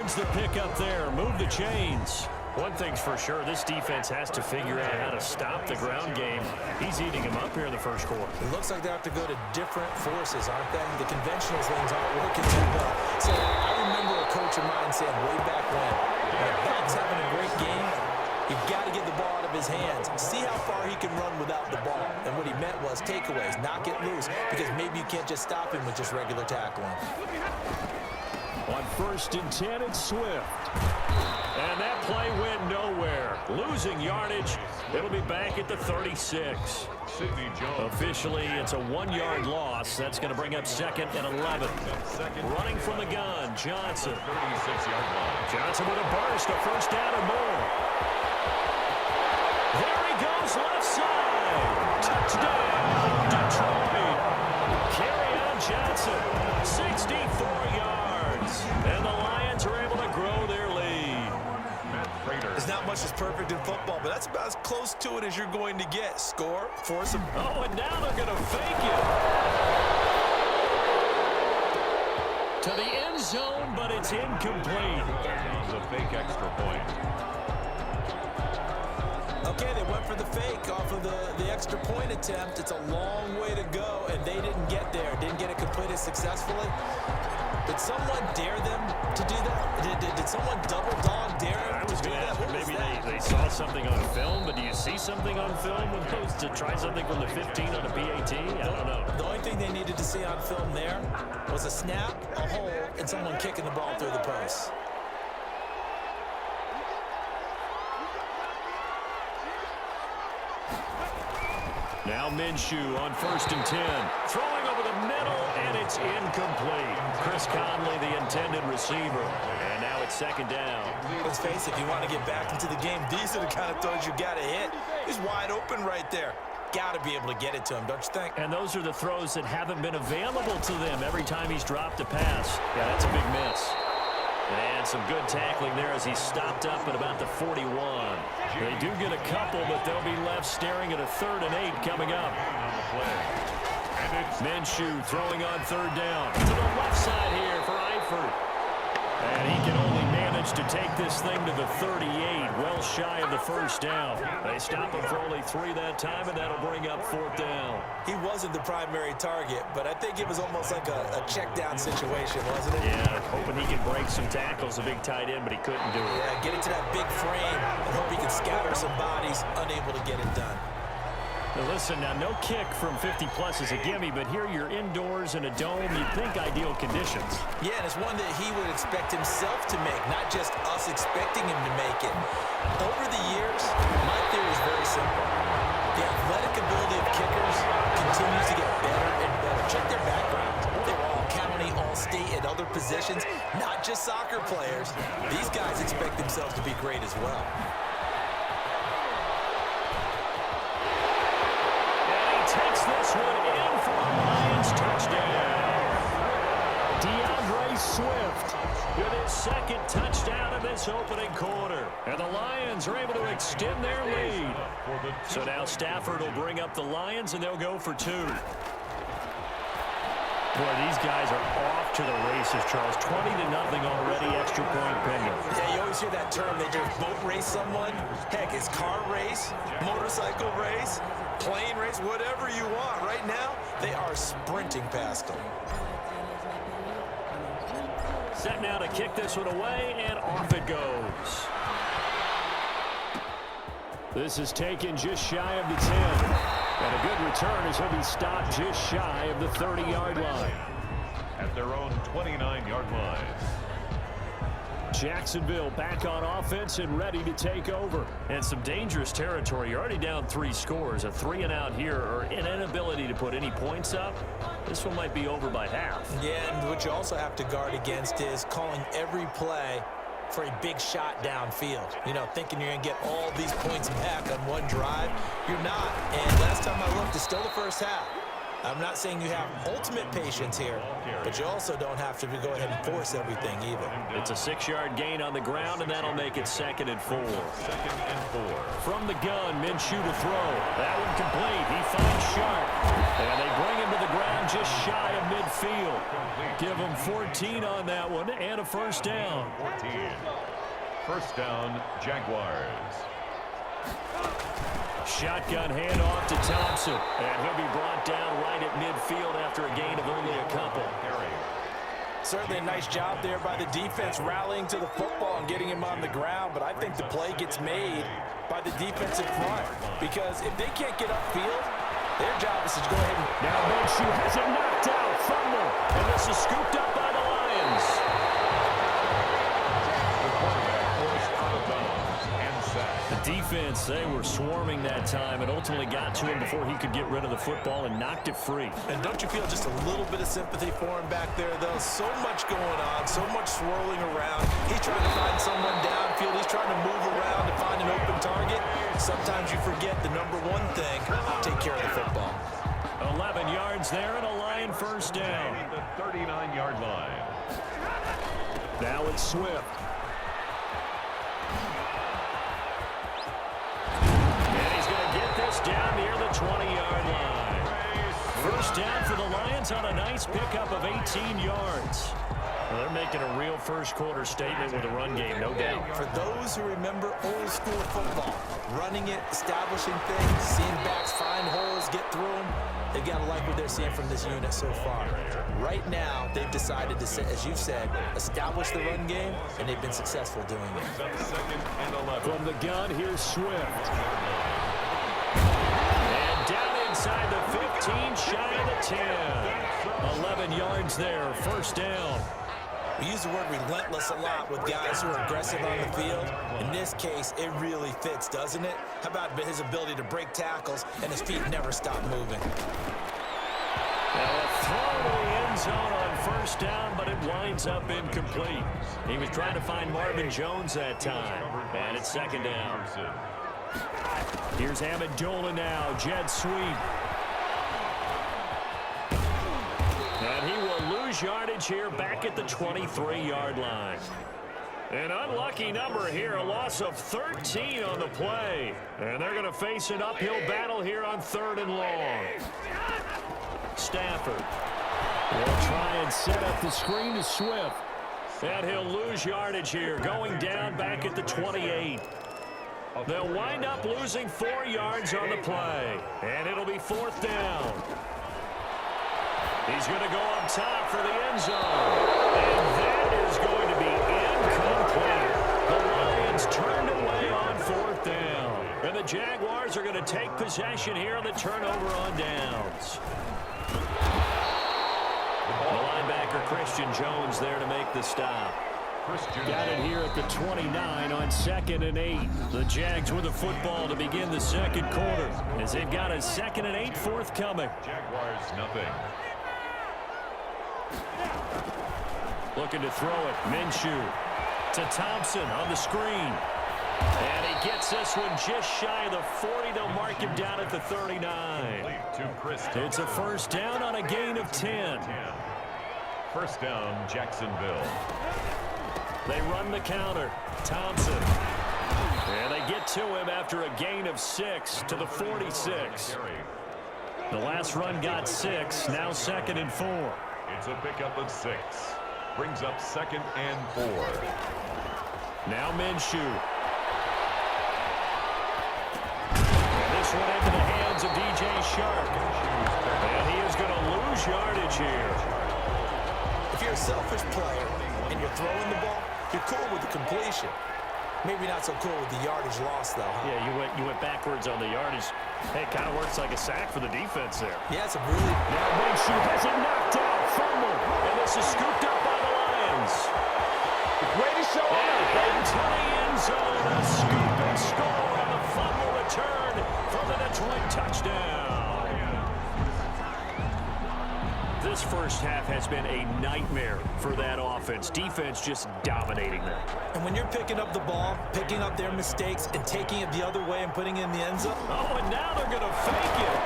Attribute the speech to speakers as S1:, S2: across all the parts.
S1: The pick up there, move the chains. One thing's for sure, this defense has to figure out how to stop the ground game. He's eating him up here in the first quarter.
S2: It looks like they have to go to different forces, aren't they? The conventional things aren't working too well. So I remember a coach of mine saying way back when a back's having a great game, you've got to get the ball out of his hands. See how far he can run without the ball. And what he meant was takeaways, not get loose, because maybe you can't just stop him with just regular tackling.
S1: On 1st and 10, it's Swift. And that play went nowhere. Losing yardage. It'll be back at the 36. Officially, it's a 1-yard loss. That's going to bring up 2nd and 11. Running from the gun, Johnson. Johnson with a burst, a first down and more. There he goes, left side. Touchdown, Detroit. Carry on Johnson, 64 yards. And the Lions are able to grow their lead.
S2: There's not much that's perfect in football, but that's about as close to it as you're going to get. Score, force them.
S1: Oh, and now they're going to fake it. To the end zone, but it's incomplete.
S3: It's a fake extra point.
S2: Okay, they went for the fake off of the extra point attempt. It's a long way to go, and they didn't get there. Didn't get it completed successfully. Did someone dare them to do that? Did someone double dog dare them to do that?
S1: Maybe they saw something on film, but do you see something on film when opposed to try something from the 15 on a PAT? I don't know.
S2: The only thing they needed to see on film there was a snap, a hole, and someone kicking the ball through the post.
S1: Now Minshew on 1st and 10. Throwing over the middle, and it's incomplete. Chris Conley, the intended receiver. And now it's 2nd down.
S2: Let's face it, if you want to get back into the game, these are the kind of throws you got to hit. He's wide open right there. Got to be able to get it to him, don't you think?
S1: And those are the throws that haven't been available to them every time he's dropped a pass. Yeah, that's a big miss. And some good tackling there as he stopped up at about the 41. They do get a couple, but they'll be left staring at a 3rd and 8 coming up. Minshew throwing on 3rd down. To the left side here for Eifert. And he can only manage to take this thing to the 38, well shy of the 1st down. They stop him for only 3 that time, and that'll bring up 4th down.
S2: He wasn't the primary target, but I think it was almost like a check down situation, wasn't it?
S1: Yeah, hoping he could break some tackles, a big tight end, but he couldn't do it.
S2: Yeah, get it to that big frame and hope he can scatter some bodies, unable to get it done.
S1: Now listen, now no kick from 50-plus is a gimme, but here you're indoors in a dome. You'd think ideal conditions.
S2: Yeah, and it's one that he would expect himself to make, not just us expecting him to make it. Over the years, my theory is very simple. The athletic ability of kickers continues to get better and better. Check their background. They were all county, all state, and other positions, not just soccer players. These guys expect themselves to be great as well.
S1: Takes this one in for a Lions touchdown. DeAndre Swift with his 2nd touchdown of this opening quarter. And the Lions are able to extend their lead. So now Stafford will bring up the Lions, and they'll go for 2. Boy, these guys are off to the races, Charles. 20-0 already, extra point pending.
S2: Yeah, you always hear that term. They just boat race someone. Heck, it's car race, motorcycle race, plane race, whatever you want. Right now, they are sprinting past them.
S1: Set now to kick this one away, and off it goes. This is taken just shy of the 10. And a good return as he'll be stopped just shy of the 30-yard line.
S3: At their own 29-yard line.
S1: Jacksonville back on offense and ready to take over. And some dangerous territory. You're already down 3 scores. A 3-and-out here, or an inability to put any points up. This one might be over by half.
S2: Yeah, and what you also have to guard against is calling every play for a big shot downfield. You know, thinking you're going to get all these points back on one drive. You're not. And last time I looked, it's still the first half. I'm not saying you have ultimate patience here, but you also don't have to go ahead and force everything either.
S1: It's a 6-yard gain on the ground, and that'll make it 2nd and 4.
S3: 2nd and 4.
S1: From the gun, Minshew to throw. That one complete. He finds Sharp. And they bring him to the ground just shy of midfield. Give him 14 on that one and a 1st down.
S3: First down, Jaguars.
S1: Shotgun handoff to Thompson. And he'll be brought down right at midfield after a gain of only a couple.
S2: Certainly a nice job there by the defense rallying to the football and getting him on the ground, but I think the play gets made by the defensive front because if they can't get upfield, their job is to go ahead and...
S1: Now Minshew has it knocked out, fumble, and this is scooped up by the Lions.
S3: The quarterback forced out of bounds and sacked.
S1: The defense, they were swarming that time and ultimately got to him before he could get rid of the football and knocked it free.
S2: And don't you feel just a little bit of sympathy for him back there, though? So much going on, so much swirling around. He's trying to find someone downfield. He's trying to move around to find an open target. Sometimes you forget the number one thing, take care of the football.
S1: 11 yards there and a Lion first down.
S3: The 39-yard line.
S1: Now it's Swift. Down near the 20-yard line. First down for the Lions on a nice pickup of 18 yards. Well, they're making a real first-quarter statement with a run game, no doubt.
S2: For those who remember old-school football, running it, establishing things, seeing backs find holes, get through them, they've got to like what they're seeing from this unit so far. Right now, they've decided to, as you've said, establish the run game, and they've been successful doing it.
S3: Second and 11.
S1: From the gun, here's Swift. And down inside the 15, shy of the 10. 11 yards there, first down.
S2: We use the word relentless a lot with guys who are aggressive on the field. In this case, it really fits, doesn't it? How about his ability to break tackles and his feet never stop moving?
S1: Now a throw to the end zone on first down, but it winds up incomplete. He was trying to find Marvin Jones that time, and it's second down. Here's Amendola now, jet sweep. And he will lose yardage here back at the 23-yard line. An unlucky number here, a loss of 13 on the play. And they're going to face an uphill battle here on 3rd and long. Stafford will try and set up the screen to Swift. And he'll lose yardage here, going down back at the 28. They'll wind up losing 4 yards on the play. And it'll be 4th down. He's going to go up top for the end zone. And that is going to be incomplete. The Lions turned away on 4th down. And the Jaguars are going to take possession here on the turnover on downs. The linebacker Christian Jones there to make the stop. Got it here at the 29 on 2nd and 8. The Jags with the football to begin the second quarter as they've got a 2nd and 8 forthcoming.
S3: Jaguars nothing.
S1: Looking to throw it. Minshew to Thompson on the screen. And he gets this one just shy of the 40. They'll mark him down at the 39. It's a first down on a gain of 10.
S3: First down, Jacksonville.
S1: They run the counter. Thompson. And they get to him after a gain of 6 to the 46. The last run got 6. Now 2nd and 4.
S3: It's a pickup of 6. Brings up 2nd and 4.
S1: Now Minshew. This one into the hands of DJ Shark. And he is going to lose yardage here.
S2: If you're a selfish player and you're throwing the ball, you're cool with the completion. Maybe not so cool with the yardage loss, though, huh?
S1: Yeah, you went backwards on the yardage. Hey, it kind of works like a sack for the defense there.
S2: Yeah, it's a really...
S1: Now Minshew has it knocked out. Fumble. And this is scooped up by the Lions.
S4: Way to show up.
S1: Into the end zone. A scoop and score on the fumble return for the Detroit touchdown. This first half has been a nightmare for that offense. Defense just dominating them.
S2: And when you're picking up the ball, picking up their mistakes, and taking it the other way and putting it in the end zone.
S1: Oh, and now they're going to fake it.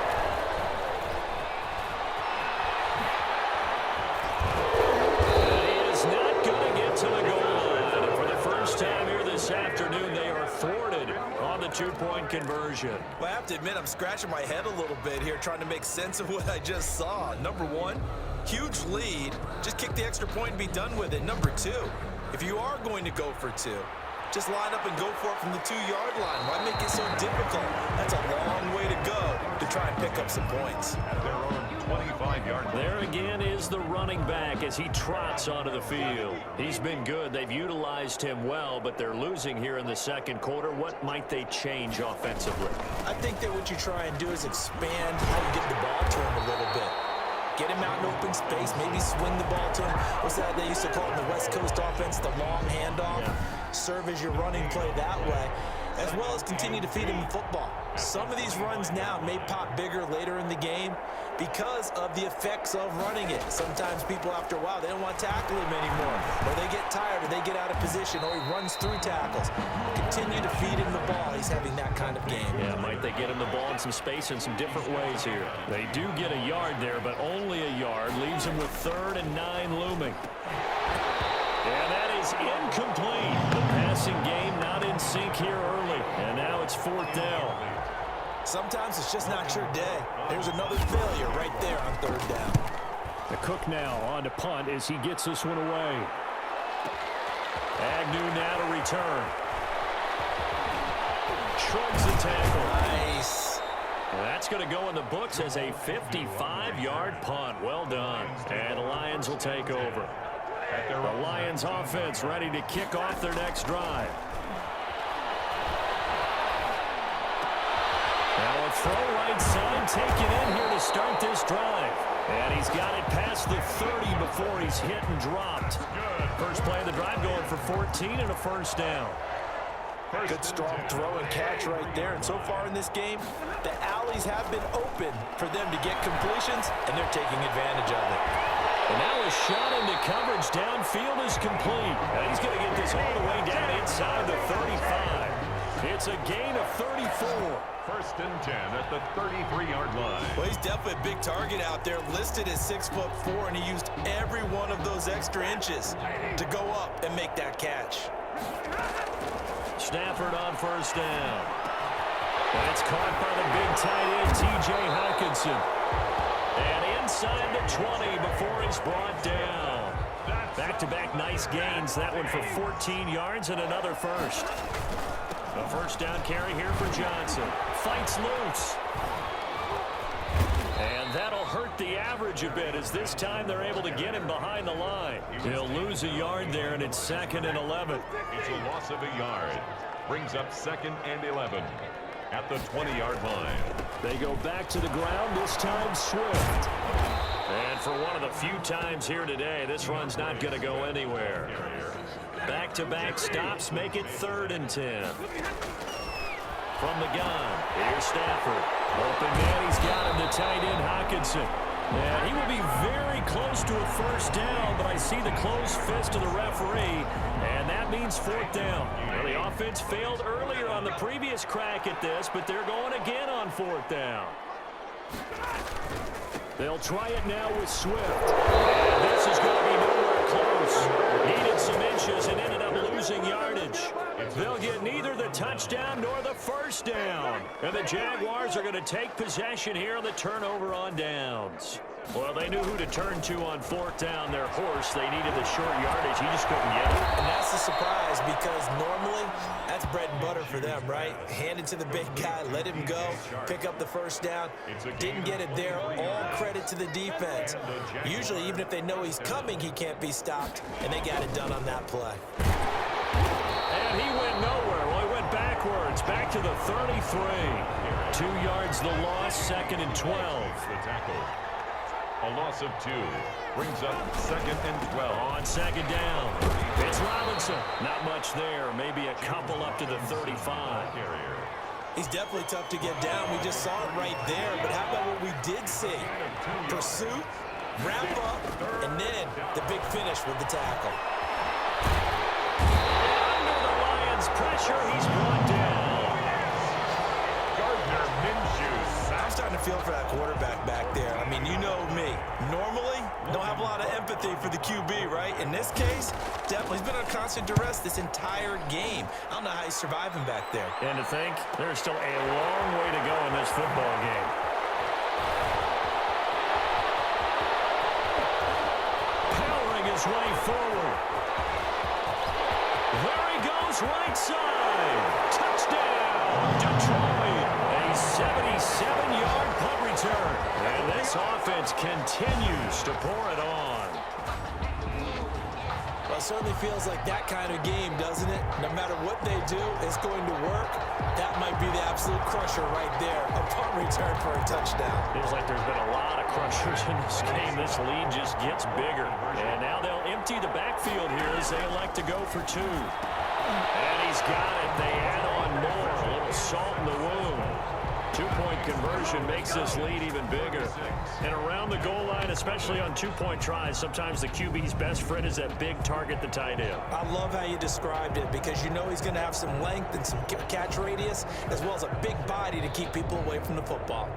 S1: He is not going to get to the goal line. And for the first time here this afternoon, they are thwarted on the two-point conversion.
S2: Well, I have to admit, I'm scratching my head a little bit here trying to make sense of what I just saw. Number one, huge lead. Just kick the extra point and be done with it. Number two, if you are going to go for 2, Just line up and go for it from the 2-yard line. Why make it so difficult? That's a long way to go to try and pick up some points.
S3: At their own 25-yard line.
S1: There again is the running back as he trots onto the field. He's been good. They've utilized him well, but they're losing here in the second quarter. What might they change offensively?
S2: I think that what you try and do is expand how you get the ball to him a little bit. Get him out in open space, maybe swing the ball to him. What's that they used to call in the West Coast offense, the long handoff?
S1: Yeah.
S2: Serve as your running play that way, as well as continue to feed him the football. Some of these runs now may pop bigger later in the game because of the effects of running it. Sometimes people, after a while, they don't want to tackle him anymore, or they get tired, or they get out of position, or he runs through tackles. Continue to feed him the ball. He's having that kind of game.
S1: Yeah, might they get him the ball in some space in some different ways here. They do get a yard there, but only a yard. Leaves him with 3rd and 9 looming. And that is incomplete. The passing game not in sync here early. And now it's 4th down.
S2: Sometimes it's just not your day. There's another failure right there on 3rd down.
S1: The Cook now on to punt as he gets this one away. Agnew now to return. Shrugs the tackle.
S2: Nice.
S1: Well, that's going to go in the books as a 55-yard punt. Well done. And the Lions will take over. The Lions offense ready to kick off their next drive. Now a throw right side taken in here to start this drive. And he's got it past the 30 before he's hit and dropped. First play of the drive going for 14 and a 1st down.
S2: Good strong throw and catch right there. And so far in this game, the alleys have been open for them to get completions, and they're taking advantage of it.
S1: And now a shot into coverage downfield is complete. And he's going to get this all the way down inside the 35. It's a gain of 34.
S3: 1st and 10 at the 33-yard line.
S2: Well, he's definitely a big target out there, listed as 6'4", and he used every one of those extra inches to go up and make that catch.
S1: Stafford on 1st down. That's caught by the big tight end, T.J. Hawkinson. And inside the 20 before he's brought down. Back-to-back nice gains. That one for 14 yards and another first. A 1st down carry here for Johnson. Fights loose. And that'll hurt the average a bit as this time they're able to get him behind the line. He'll lose a yard there, and it's 2nd and 11.
S3: It's a loss of a yard. Brings up 2nd and 11 at the 20-yard line.
S1: They go back to the ground, this time Swift. And for one of the few times here today, this run's not going to go anywhere. Back-to-back stops make it 3rd and 10. From the gun, here's Stafford. Open man, he's got him, the tight end Hawkinson. And he will be very close to a 1st down, but I see the closed fist of the referee, and that means 4th down. Well, the offense failed earlier on the previous crack at this, but they're going again on 4th down. They'll try it now with Swift. And this is going to be nowhere close. Needed some inches and ended up losing yardage. They'll get neither the touchdown nor the 1st down. And the Jaguars are going to take possession here on the turnover on downs. Well, they knew who to turn to on 4th down. Their horse, they needed the short yardage. He just couldn't get it.
S2: And that's the surprise because normally that's bread and butter for them, right? Hand it to the big guy, let him go, pick up the 1st down. Didn't get it there. All credit to the defense. Usually, even if they know he's coming, he can't be stopped, and they got it done on that play.
S1: And he went nowhere. Well, he went backwards, back to the 33. 2 yards the loss, 2nd and 12.
S3: The tackle. A loss of 2 brings up 2nd and 12.
S1: On 2nd down, it's Robinson. Not much there. Maybe a couple up to the 35.
S2: He's definitely tough to get down. We just saw it right there. But how about what we did see? Pursuit, wrap up, and then the big finish with the tackle.
S1: Under the Lions' pressure, he's brought down.
S2: I'm starting to feel for that quarterback back there. I mean, you know me. Normally, don't have a lot of empathy for the QB, right? In this case, definitely. He's been under constant duress this entire game. I don't know how he's surviving back there.
S1: And to think, there's still a long way to go in this football game. Powering his way forward. There he goes goes right side. Touchdown, Detroit. A 77-yard punt return. And this offense continues to pour it on.
S2: Well, it certainly feels like that kind of game, doesn't it? No matter what they do, it's going to work. That might be the absolute crusher right there. A punt return for a touchdown.
S1: Feels like there's been a lot of crushers in this game. This lead just gets bigger. And now they'll empty the backfield here as they elect to go for two. And he's got it. They add on more. A little salt in the wound. Two-point conversion makes this lead even bigger. And around the goal line, especially on two-point tries, sometimes the QB's best friend is that big target, the tight end.
S2: I love how you described it because you know he's going to have some length and some catch radius as well as a big body to keep people away from the football.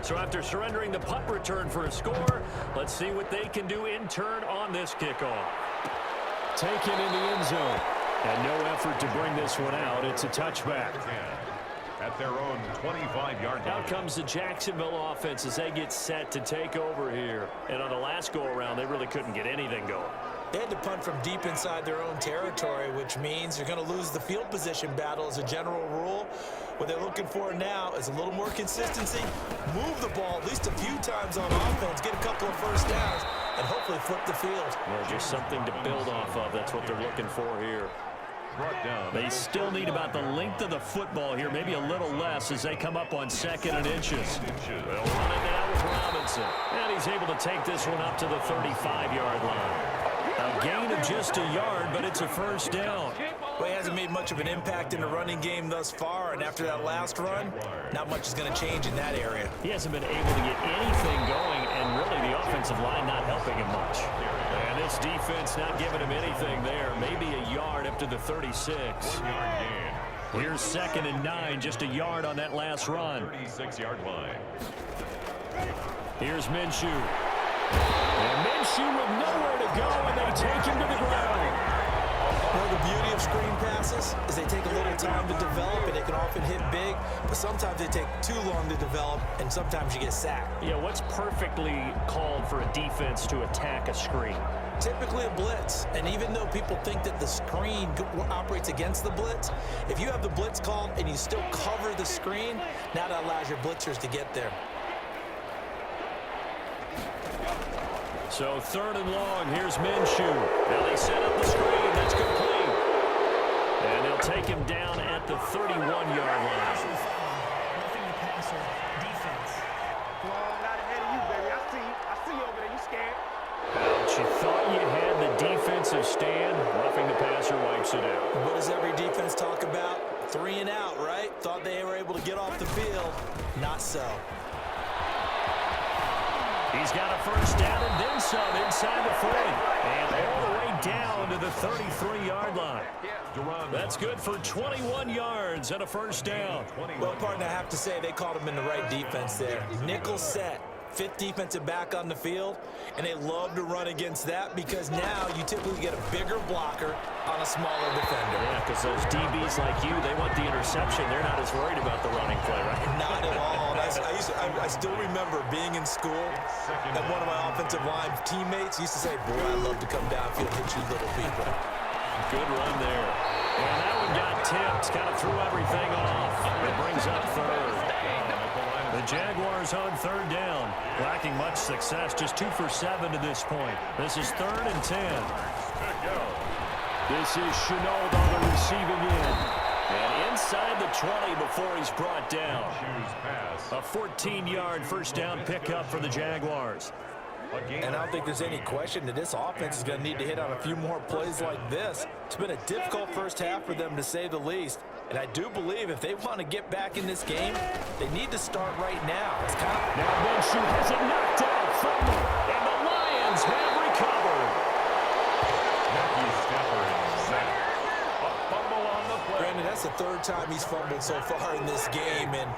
S1: So after surrendering the punt return for a score, let's see what they can do in turn on this kickoff. Taken in the end zone. And no effort to bring this one out. It's a touchback.
S3: At their own 25-yard line.
S1: Out comes the Jacksonville offense as they get set to take over here. And on the last go-around, they really couldn't get anything going.
S2: They had to punt from deep inside their own territory, which means you're going to lose the field position battle as a general rule. What they're looking for now is a little more consistency, move the ball at least a few times on offense, get a couple of first downs, and hopefully flip the field.
S1: Well, just something to build off of. That's what they're looking for here. They still need about the length of the football here, maybe a little less as they come up on 2nd and inches. They'll run it down with Robinson. And he's able to take this one up to the 35-yard line. A gain of just a yard, but it's a first down.
S2: Well, he hasn't made much of an impact in the running game thus far, and after that last run, not much is going to change in that area.
S1: He hasn't been able to get anything going, and really the offensive line not helping him much. And this defense not giving him anything there. Maybe a yard up to the 36. Here's 2nd and 9, just a yard on that last run.
S3: 36-yard line.
S1: Here's Minshew. And Minshew with nowhere to go, and they take him to the ground.
S2: Well, the beauty of screen passes is they take a little time to develop, and they can often hit big, but sometimes they take too long to develop, and sometimes you get sacked.
S1: Yeah, what's perfectly called for a defense to attack a screen?
S2: Typically a blitz, and even though people think that the screen operates against the blitz, if you have the blitz called and you still cover the screen, now that allows your blitzers to get there.
S1: So 3rd and long, here's Minshew. Now they set up the screen, that's complete. And they'll take him down at the 31-yard line.
S5: Roughing the passer, defense.
S4: Come on, not ahead of you, baby. I see you over there. You scared?
S1: Ouch, you thought you had the defensive stand. Roughing the passer wipes it out.
S2: What does every defense talk about? 3 and out, right? Thought they were able to get off the field. Not so.
S1: He's got a first down and then some inside the 40. And all the way down to the 33-yard line. That's good for 21 yards and a first down.
S2: Well, partner, I have to say they called him in the right defense there. Nickel set. 5th defensive back on the field, and they love to run against that because now you typically get a bigger blocker on a smaller defender.
S1: Yeah, because those DBs like you, they want the interception. They're not as worried about the running play, right?
S2: Not at all. I still remember being in school, and one of my offensive line teammates used to say, boy, I'd love to come downfield and hit you little people.
S1: Good run there. And that one got tipped, kind of threw everything off. It brings up 3rd. The Jaguars on 3rd down, lacking much success, just 2 for 7 to this point. This is 3rd and 10. This is Chenault on the receiving end. And inside the 20 before he's brought down. A 14-yard first down pickup for the Jaguars.
S2: And I don't think there's any question that this offense is going to need to hit on a few more plays like this. It's been a difficult first half for them, to say the least. And I do believe if they want to get back in this game, they need to start right now.
S1: Now Minshew has it knocked out, fumble, and the Lions have recovered.
S3: Matthew Stafford sacked. A fumble on the play.
S2: Brandon, that's the 3rd time he's fumbled so far in this game. And,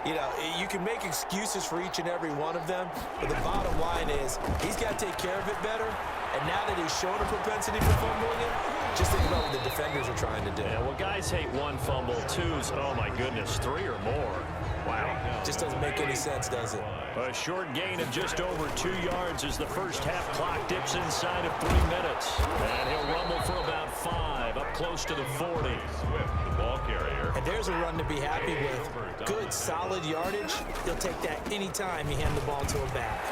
S2: you know, you can make excuses for each and every one of them, but the bottom line is he's got to take care of it better. And now that he's shown a propensity for fumbling it, just think about what the defenders are trying to do.
S1: Yeah, well, guys hate 1 fumble, 2's, oh my goodness, 3 or more. Wow.
S2: Just doesn't make any sense, does it?
S1: A short gain of just over 2 yards as the first half clock dips into inside of 3 minutes. And he'll rumble for about 5, up close to the 40.
S3: Swift, the ball carrier.
S2: And there's a run to be happy with. Good, solid yardage. He'll take that anytime you hand the ball to a back.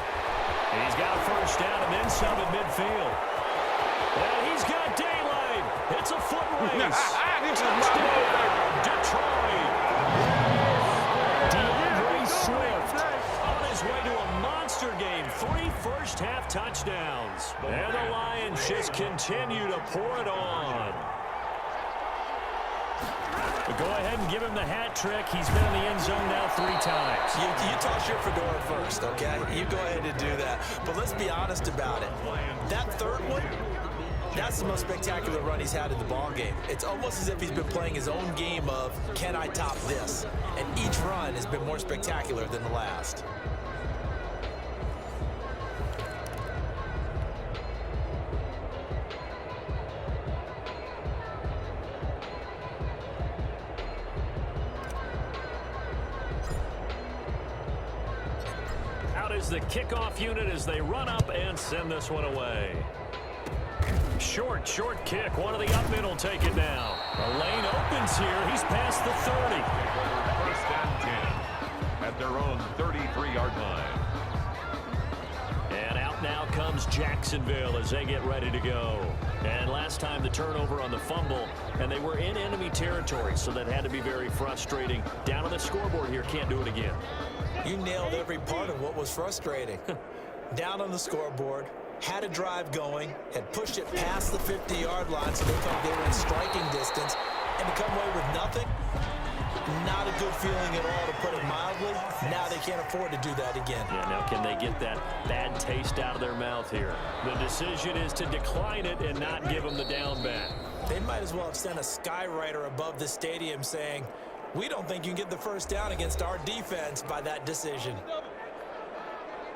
S1: He's got a first down and then some at midfield. And he's got daylight. It's a foot race. Touchdown, Detroit. DeAndre Swift on his way to a monster game. 3 first-half touchdowns. And the Lions just continue to pour it on. But go ahead and give him the hat trick. He's been in the end zone now 3 times.
S2: You toss your fedora first, okay? You go ahead and do that. But let's be honest about it. That third one, that's the most spectacular run he's had in the ball game. It's almost as if he's been playing his own game of, can I top this? And each run has been more spectacular than the last.
S1: Is the kickoff unit as they run up and send this one away. Short kick. One of the up men will take it now. The lane opens here. He's past the 30.
S3: First and 10 at their own 33-yard line.
S1: And out now comes Jacksonville as they get ready to go. And last time the turnover on the fumble, and they were in enemy territory, so that had to be very frustrating. Down on the scoreboard here, can't do it again.
S2: You nailed every part of what was frustrating. Down on the scoreboard, had a drive going, had pushed it past the 50-yard line so they thought they were in striking distance, and to come away with nothing, not a good feeling at all, to put it mildly. Now they can't afford to do that again.
S1: Yeah, now can they get that bad taste out of their mouth here? The decision is to decline it and not give them the down back.
S2: They might as well have sent a skywriter above the stadium saying, we don't think you can get the first down against our defense by that decision.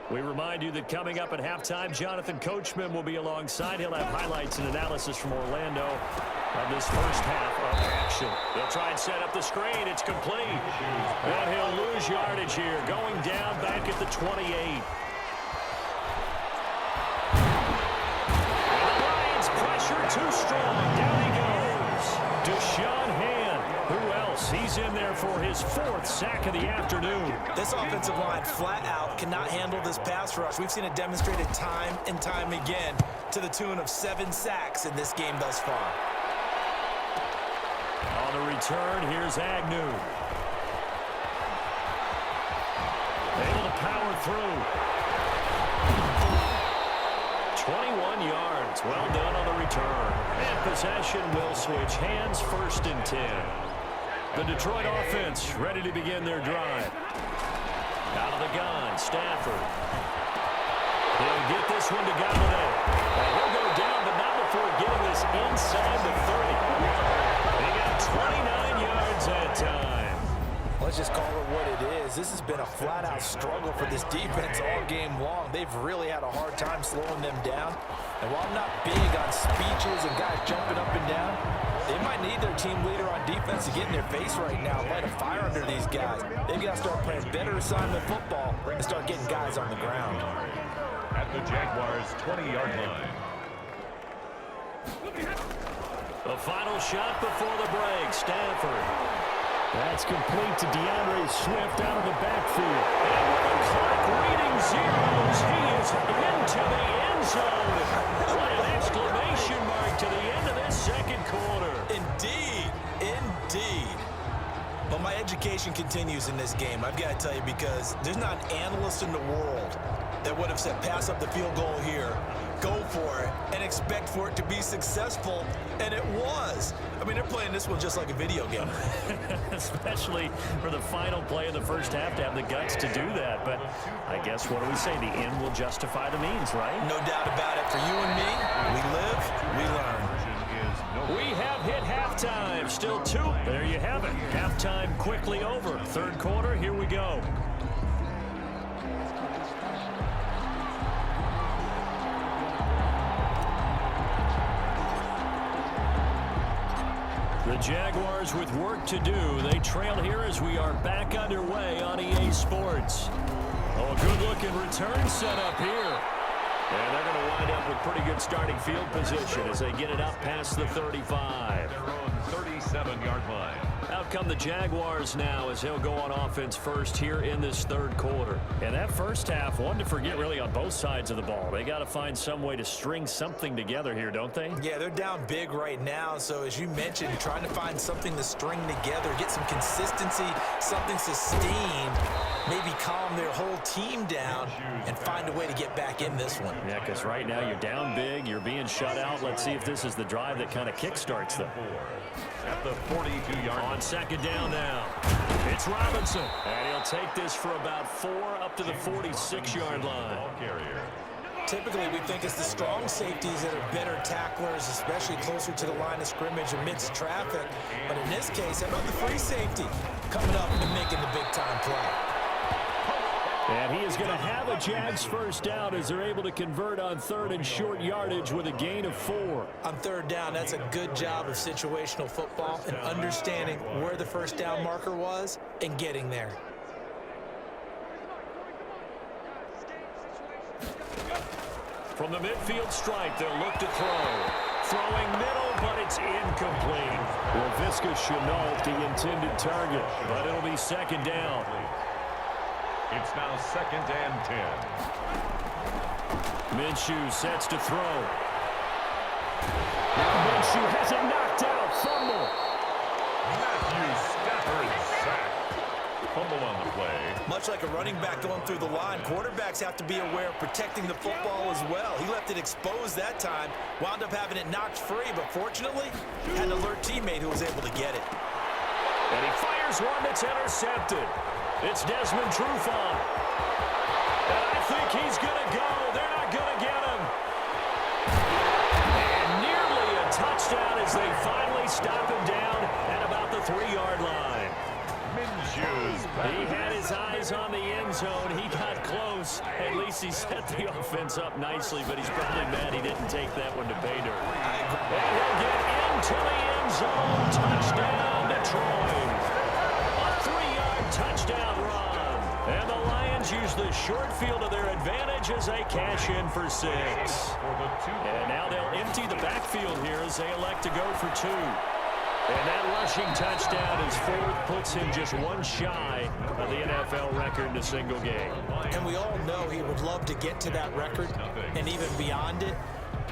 S1: We remind you that coming up at halftime, Jonathan Coachman will be alongside. He'll have highlights and analysis from Orlando of this first half of action. They'll try and set up the screen. It's complete. And he'll lose yardage here, going down back at the 28. And the Lions pressure too strong. Down he goes. Deshaun Hand. Who else? He's in there for his 4th sack of the afternoon.
S2: This offensive line flat out cannot handle this pass rush. We've seen it demonstrated time and time again to the tune of 7 sacks in this game thus far.
S1: On the return, here's Agnew. Able to power through. 21 yards. Well done on the return. And possession will switch hands, 1st and 10. The Detroit offense ready to begin their drive. Out of the gun, Stafford. He'll get this one to Galladay. And he'll go down, but not before getting this inside the 30. They got 29 yards that time.
S2: Let's just call it what it is. This has been a flat-out struggle for this defense all game long. They've really had a hard time slowing them down. And while I'm not big on speeches and guys jumping up and down, they might need their team leader on defense to get in their face right now, light a fire under these guys. They've got to start playing better assignment football and start getting guys on the ground.
S3: At the Jaguars' 20-yard line.
S1: The final shot before the break, Stafford. That's complete to DeAndre Swift out of the backfield. And with the clock reading zeros, he is into the end zone. What an exclamation mark to the end of this second quarter.
S2: Indeed, indeed. But my education continues in this game, I've got to tell you, because there's not an analyst in the world that would have said pass up the field goal here, go for it, and expect for it to be successful, and it was. I mean, they're playing this one just like a video game.
S1: Especially for the final play of the first half to have the guts to do that. But I guess, what do we say? The end will justify the means, right?
S2: No doubt about it. For you and me, we live, we learn.
S1: We have hit halftime. Still 2. There you have it. Halftime quickly over. Third quarter, here we go. The Jaguars with work to do. They trail here as we are back underway on EA Sports. Oh, a good-looking return set up here. And they're going to wind up with pretty good starting field position as they get it up past the 35.
S3: Their own 37-yard line.
S1: Out come the Jaguars now as they'll go on offense first here in this third quarter. And that first half, one to forget really on both sides of the ball. They got to find some way to string something together here, don't they?
S2: Yeah, they're down big right now. So as you mentioned, trying to find something to string together, get some consistency, something sustained, maybe calm their whole team down and find a way to get back in this one.
S1: Yeah, because right now you're down big, you're being shut out. Let's see if this is the drive that kind of kickstarts them.
S3: At the 42-yard line.
S1: On second down now, it's Robinson. And he'll take this for about 4 up to the 46-yard line.
S3: Ball carrier.
S2: Typically, we think it's the strong safeties that are better tacklers, especially closer to the line of scrimmage amidst traffic. But in this case, how about the free safety coming up and making the big-time play?
S1: And he is going to have a Jags first down as they're able to convert on third and short yardage with a gain of 4.
S2: On third down, that's a good job of situational football and understanding where the first down marker was and getting there.
S1: From the midfield stripe, they'll look to throw. Throwing middle, but it's incomplete. Laviska Shenault, the intended target, but it'll be second down.
S3: It's now second and 10.
S1: Minshew sets to throw. Minshew has it knocked out. Fumble.
S3: Matthew Stafford sacked. Fumble on the play.
S2: Much like a running back going through the line, quarterbacks have to be aware of protecting the football as well. He left it exposed that time, wound up having it knocked free, but fortunately, had an alert teammate who was able to get it.
S1: And he fires one that's intercepted. It's Desmond Trufant. And I think he's going to go. They're not going to get him. And nearly a touchdown as they finally stop him down at about the 3-yard line.
S3: Minshew's back.
S1: He had his eyes on the end zone. He got close. At least he set the offense up nicely, but he's probably mad he didn't take that one to pay dirt. And he'll get into the end zone. Touchdown, Detroit. A 3-yard touchdown run. And the Lions use the short field to their advantage as they cash in for 6. And now they'll empty the backfield here as they elect to go for 2. And that rushing touchdown is 4th, puts him just one shy of the NFL record in a single game.
S2: And we all know he would love to get to that record and even beyond it,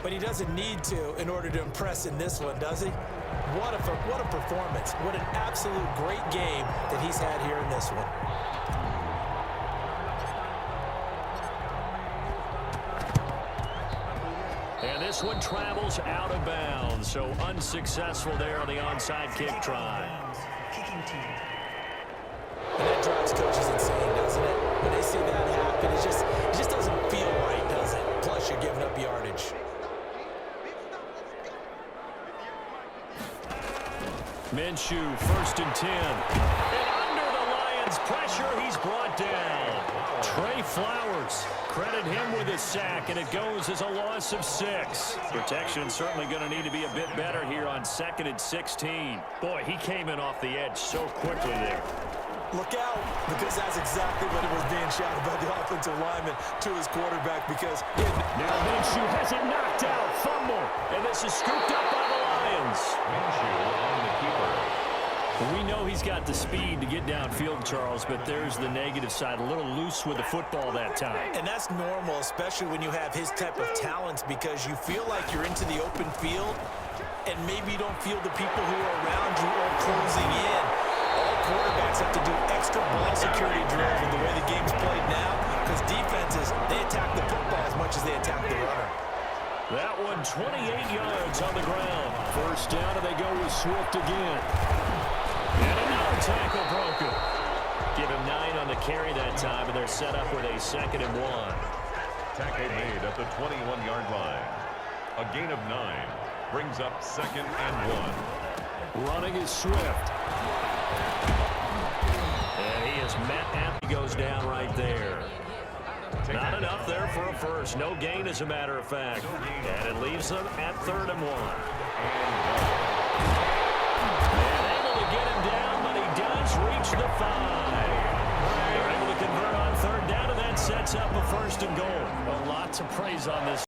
S2: but he doesn't need to in order to impress in this one, does he? What a performance. What an absolute great game that he's had here in this one.
S1: And this one travels out of bounds, so unsuccessful there on the onside kick try.
S5: Kicking team.
S2: And that drives coaches insane, doesn't it? When they see that happen, it just doesn't feel right, does it? Plus, you're giving up yardage.
S1: Minshew, 1st and 10. And under the Lions' pressure, he's brought down. Trey Flowers, credit him with a sack, and it goes as a loss of 6. Protection certainly going to need to be a bit better here on 2nd and 16. Boy, he came in off the edge so quickly there.
S2: Look out, because that's exactly what it was being shouted by the offensive lineman to his quarterback, because
S1: now Minshew has it knocked out. Fumble. And this is scooped up by the Lions.
S3: Minshew on the keeper.
S1: We know he's got the speed to get downfield, Charles, but there's the negative side. A little loose with the football that time.
S2: And that's normal, especially when you have his type of talents, because you feel like you're into the open field and maybe you don't feel the people who are around you are closing in. All quarterbacks have to do extra ball security drills with the way the game's played now, because defenses, they attack the football as much as they attack the runner.
S1: That one 28 yards on the ground. First down, and they go with Swift again. And another tackle broken. Give him 9 on the carry that time, and they're set up with a 2nd and 1.
S3: Tackle made at the 21-yard line. A gain of 9 brings up 2nd and 1.
S1: Running is Swift. And he is met after he goes down right there. Not enough there for a first. No gain, as a matter of fact. And it leaves them at 3rd and 1. And able to get him down, but he does reach the 5. They're able to convert on 3rd down, and that sets sets up a 1st and goal. Well, lots of praise on this.